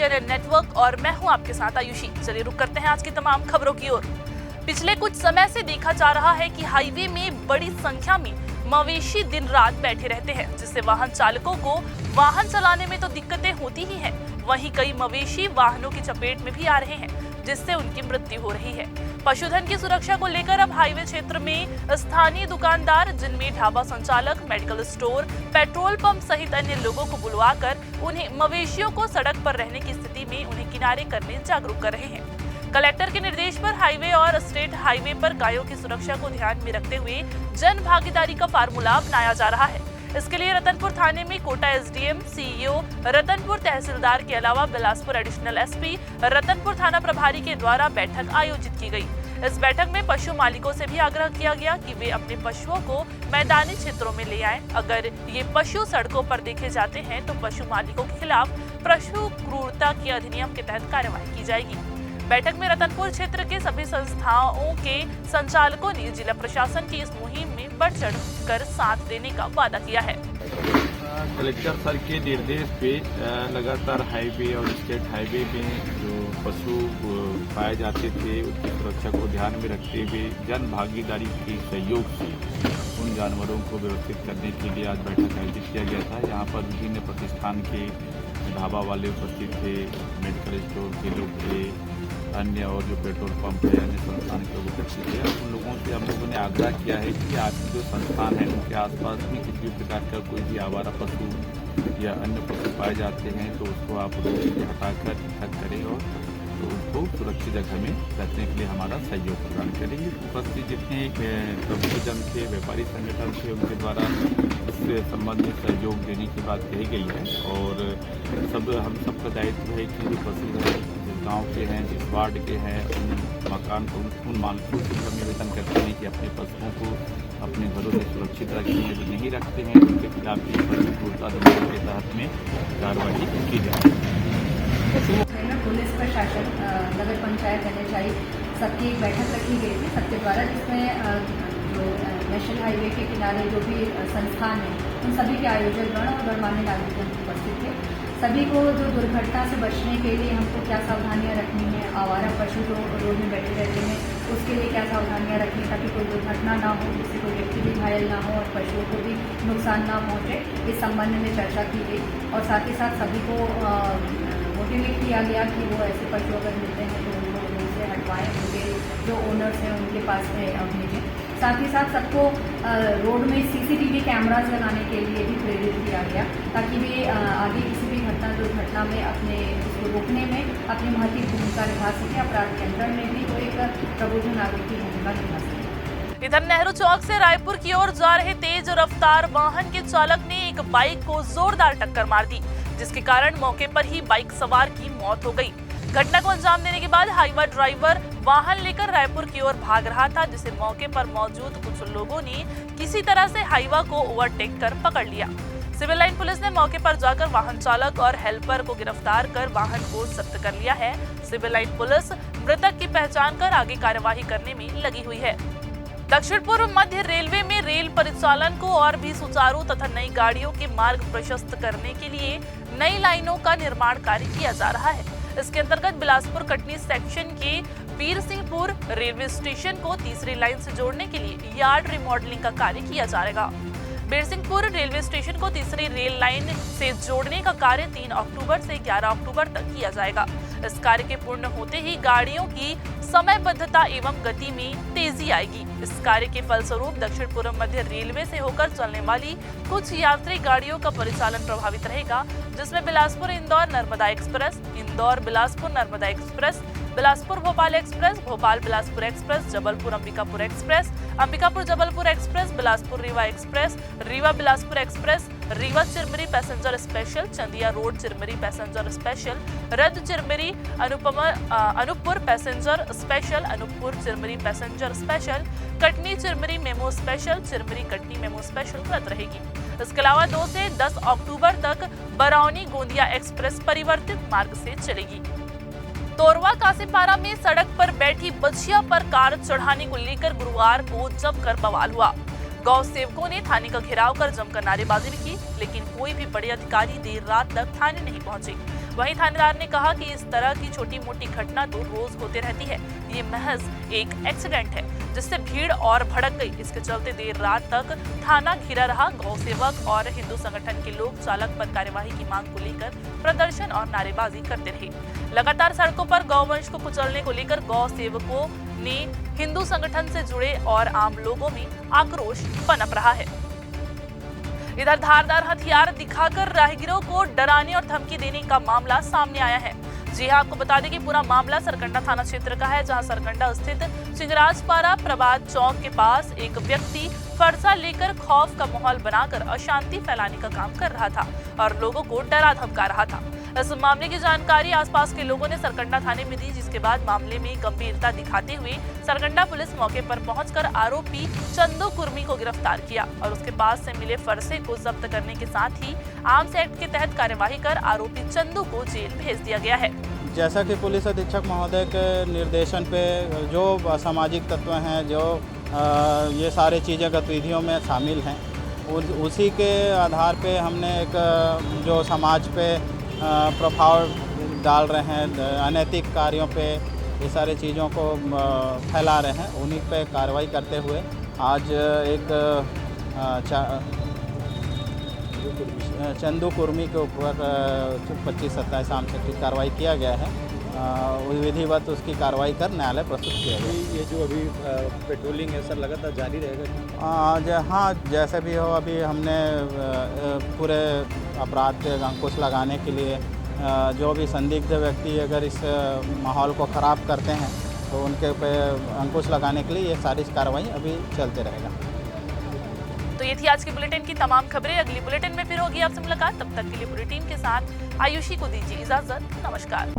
GNN network और मैं हूं आपके साथ आयुषी। चलिए रुक करते हैं आज की तमाम खबरों की ओर। पिछले कुछ समय से देखा जा रहा है कि हाईवे में बड़ी संख्या में मवेशी दिन रात बैठे रहते हैं, जिससे वाहन चालकों को वाहन चलाने में तो दिक्कतें होती ही हैं। वहीं कई मवेशी वाहनों की चपेट में भी आ रहे हैं, जिससे उनकी मृत्यु हो रही है। पशुधन की सुरक्षा को लेकर अब हाईवे क्षेत्र में स्थानीय दुकानदार, जिनमें ढाबा संचालक, मेडिकल स्टोर, पेट्रोल पंप सहित अन्य लोगों को बुलवाकर उन्हें मवेशियों को सड़क पर रहने की स्थिति में उन्हें किनारे करने जागरूक कर रहे हैं। कलेक्टर के निर्देश पर हाईवे और स्टेट हाईवे पर गायों की सुरक्षा को ध्यान में रखते हुए जन भागीदारी का फार्मूला अपनाया जा रहा है। इसके लिए रतनपुर थाने में कोटा SDM, CEO, रतनपुर तहसीलदार के अलावा बिलासपुर एडिशनल SP, रतनपुर थाना प्रभारी के द्वारा बैठक आयोजित की गई। इस बैठक में पशु मालिकों से भी आग्रह किया गया कि वे अपने पशुओं को मैदानी क्षेत्रों में ले आएं। अगर ये पशु सड़कों पर देखे जाते हैं तो पशु मालिकों के खिलाफ पशु क्रूरता के अधिनियम के तहत कार्रवाई की जाएगी। बैठक में रतनपुर क्षेत्र के सभी संस्थाओं के संचालकों ने जिला प्रशासन की इस मुहिम में बढ़ चढ़ कर साथ देने का वादा किया है। कलेक्टर सर के निर्देश पे लगातार हाईवे और स्टेट हाईवे में जो पशु पाए जाते थे उनकी सुरक्षा को ध्यान में रखते हुए जन भागीदारी के सहयोग से उन जानवरों को व्यवस्थित करने के लिए आज बैठक आयोजित किया गया था। यहाँ पर विभिन्न प्रतिष्ठान के ढाबा वाले उपस्थित थे, मेडिकल स्टोर के लोग थे, अन्य और जो पेट्रोल पंप है, अन्य संस्थान के लोग उपस्थित थे। उन लोगों से हम लोगों ने आग्रह किया है कि आपके जो संस्थान है उनके आसपास में किसी भी प्रकार का कोई भी आवारा पशु या अन्य पशु पाए जाते हैं तो उसको आप रोड से हटाकर पृथक करें और तो उनको सुरक्षित जगह में रखने के लिए हमारा सहयोग प्रदान करेंगे। उपस्थित जितने प्रबुद्धजन थे, व्यापारी संगठन थे, उनके द्वारा इससे संबंधित सहयोग देने की बात कही गई है और हम सबका दायित्व है कि जो पशु है जिस गाँव के हैं, जिस वार्ड के हैं, उन मकान को उन मालिकों से हम निवेदन करते हैं कि अपने पशुओं को अपने घरों में सुरक्षित रखें। यदि नहीं रखते हैं तो उनके खिलाफ पशु क्रूरता अधिनियम के तहत में कार्रवाई की जाए। पुलिस प्रशासन, नगर पंचायत, NHI सबकी एक बैठक रखी गई थी सबके द्वारा, जिसमें जो नेशनल हाईवे के किनारे जो भी संस्थान हैं उन सभी के आयोजक गण और गणमान्य नागरिक उपस्थित थे। सभी को जो दुर्घटना से बचने के लिए हमको क्या सावधानियां रखनी है, आवारा पशु जो रोड में बैठे रहते हैं उसके लिए क्या सावधानियां रखनी ताकि कोई दुर्घटना ना हो, जिससे कोई व्यक्ति भी घायल ना हो और पशुओं को भी नुकसान ना पहुँचे, इस संबंध में चर्चा की गई। और साथ ही साथ सभी को मोटिवेट किया गया कि वो ऐसे पशु अगर मिलते हैं तो उनको उनसे हटवाएं, उनके जो ओनर्स हैं उनके पास में भेजें। साथ ही साथ सबको रोड में CCTV कैमरास लगाने के लिए भी प्रेरित किया गया ताकि वे आगे किसी भी दुर्घटना में अपने उसको रोकने में अपनी महत्वपूर्ण भूमिका निभा सकें, अपराध नियंत्रण में भी वो एक प्रबुद्ध नागरिक की भूमिका निभा सकें। इधर नेहरू चौक से रायपुर की ओर जा रहे तेज रफ्तार वाहन के चालक ने एक बाइक को जोरदार टक्कर मार दी, जिसके कारण मौके पर ही बाइक सवार की मौत हो गई। घटना को अंजाम देने के बाद हाईवा ड्राइवर वाहन लेकर रायपुर की ओर भाग रहा था, जिसे मौके पर मौजूद कुछ लोगों ने किसी तरह से हाईवा को ओवरटेक कर पकड़ लिया। सिविल लाइन पुलिस ने मौके पर जाकर वाहन चालक और हेल्पर को गिरफ्तार कर वाहन को जब्त कर लिया है। सिविल लाइन पुलिस मृतक की पहचान कर आगे कार्यवाही करने में लगी हुई है। दक्षिण पूर्व मध्य रेलवे में रेल परिचालन को और भी सुचारू तथा नई गाड़ियों के मार्ग प्रशस्त करने के लिए नई लाइनों का निर्माण कार्य किया जा रहा है। इसके अंतर्गत बिलासपुर कटनी सेक्शन के वीरसिंहपुर रेलवे स्टेशन को तीसरी लाइन से जोड़ने के लिए यार्ड रिमॉडलिंग का कार्य किया जाएगा। वीरसिंहपुर रेलवे स्टेशन को तीसरी रेल लाइन से जोड़ने का कार्य 3 अक्टूबर से 11 अक्टूबर तक किया जाएगा। इस कार्य के पूर्ण होते ही गाड़ियों की समयबद्धता एवं गति में तेजी आएगी। इस कार्य के फलस्वरूप दक्षिण पूर्व मध्य रेलवे से होकर चलने वाली कुछ यात्री गाड़ियों का परिचालन प्रभावित रहेगा, जिसमें Bilaspur Indore Narmada express, Indore Bilaspur Narmada express, Bilaspur Bhopal express, Bhopal Bilaspur express, Jabalpur Ambikapur express, Ambikapur Jabalpur express, Bilaspur Rewa express, Rewa Bilaspur express, Rewa Chirmiri passenger special, Chandia road Chirmiri passenger special, रद्द Chirmiri Anuppur passenger special, Anuppur Chirmiri passenger special, Katni Chirmiri MEMU special, Chirmiri Katni MEMU special रद्द रहेगी। इसके अलावा 2 से 10 अक्टूबर तक बरौनी गोंदिया एक्सप्रेस परिवर्तित मार्ग से चलेगी। तोरवा कासिमपारा में सड़क पर बैठी बछिया पर कार चढ़ाने को लेकर गुरुवार को जमकर बवाल हुआ। गौ सेवकों ने थाने का घेराव कर जमकर नारेबाजी भी की, लेकिन कोई भी बड़े अधिकारी देर रात तक थाने नहीं पहुंचे। वहीं थानेदार ने कहा कि इस तरह की छोटी मोटी घटना तो रोज होते रहती है, ये महज एक एक्सीडेंट है जिससे भीड़ और भड़क गई। इसके चलते देर रात तक थाना घिरा रहा। गौ सेवक और हिंदू संगठन के लोग चालक पर कार्यवाही की मांग को लेकर प्रदर्शन और नारेबाजी करते रहे। लगातार सड़कों पर गौवंश को कुचलने को लेकर गौ सेवकों ने हिंदू संगठन से जुड़े और आम लोगों में आक्रोश पनप रहा है। इधर धारदार हथियार दिखाकर राहगीरों को डराने और धमकी देने का मामला सामने आया है। जी हां, आपको बता दें कि पूरा मामला सरकंडा थाना क्षेत्र का है, जहां सरकंडा स्थित चिंगराजपारा प्रभात चौक के पास एक व्यक्ति फरसा लेकर खौफ का माहौल बनाकर अशांति फैलाने का काम कर रहा था और लोगों को डरा धमका रहा था। इस मामले की जानकारी आसपास के लोगों ने सरकंडा थाने में दी, जिसके बाद मामले में गंभीरता दिखाते हुए सरकंडा पुलिस मौके पर पहुंचकर आरोपी चंदू कुर्मी को गिरफ्तार किया और उसके पास से मिले फरसे को जब्त करने के साथ ही आर्म्स एक्ट के तहत कार्यवाही कर आरोपी चंदू को जेल भेज दिया गया है। जैसा कि पुलिस अधीक्षक महोदय के निर्देशन पे जो सामाजिक तत्व हैं, जो ये सारी चीज़ें गतिविधियों में शामिल हैं, उसी के आधार पे हमने एक जो समाज पे प्रभाव डाल रहे हैं, अनैतिक कार्यों पे ये सारी चीज़ों को फैला रहे हैं, उन्हीं पे कार्रवाई करते हुए आज एक चंदू कुर्मी के ऊपर 25-27 आर्म्स एक्ट की कार्रवाई किया गया है। विधिवत उसकी कार्रवाई कर न्यायालय प्रस्तुत किया गया। ये जो अभी पेट्रोलिंग है सर, लगातार जारी रहेगा? हाँ, जैसे भी हो, अभी हमने पूरे अपराध पे अंकुश लगाने के लिए जो भी संदिग्ध व्यक्ति अगर इस माहौल को ख़राब करते हैं तो उनके पे अंकुश लगाने के लिए ये सारी कार्रवाई अभी चलते रहेगा। तो ये थी आज की बुलेटिन की तमाम खबरें। अगली बुलेटिन में फिर होगी आपसे मुलाकात। तब तक के लिए पूरी टीम के साथ आयुषी को दीजिए इजाजत। नमस्कार।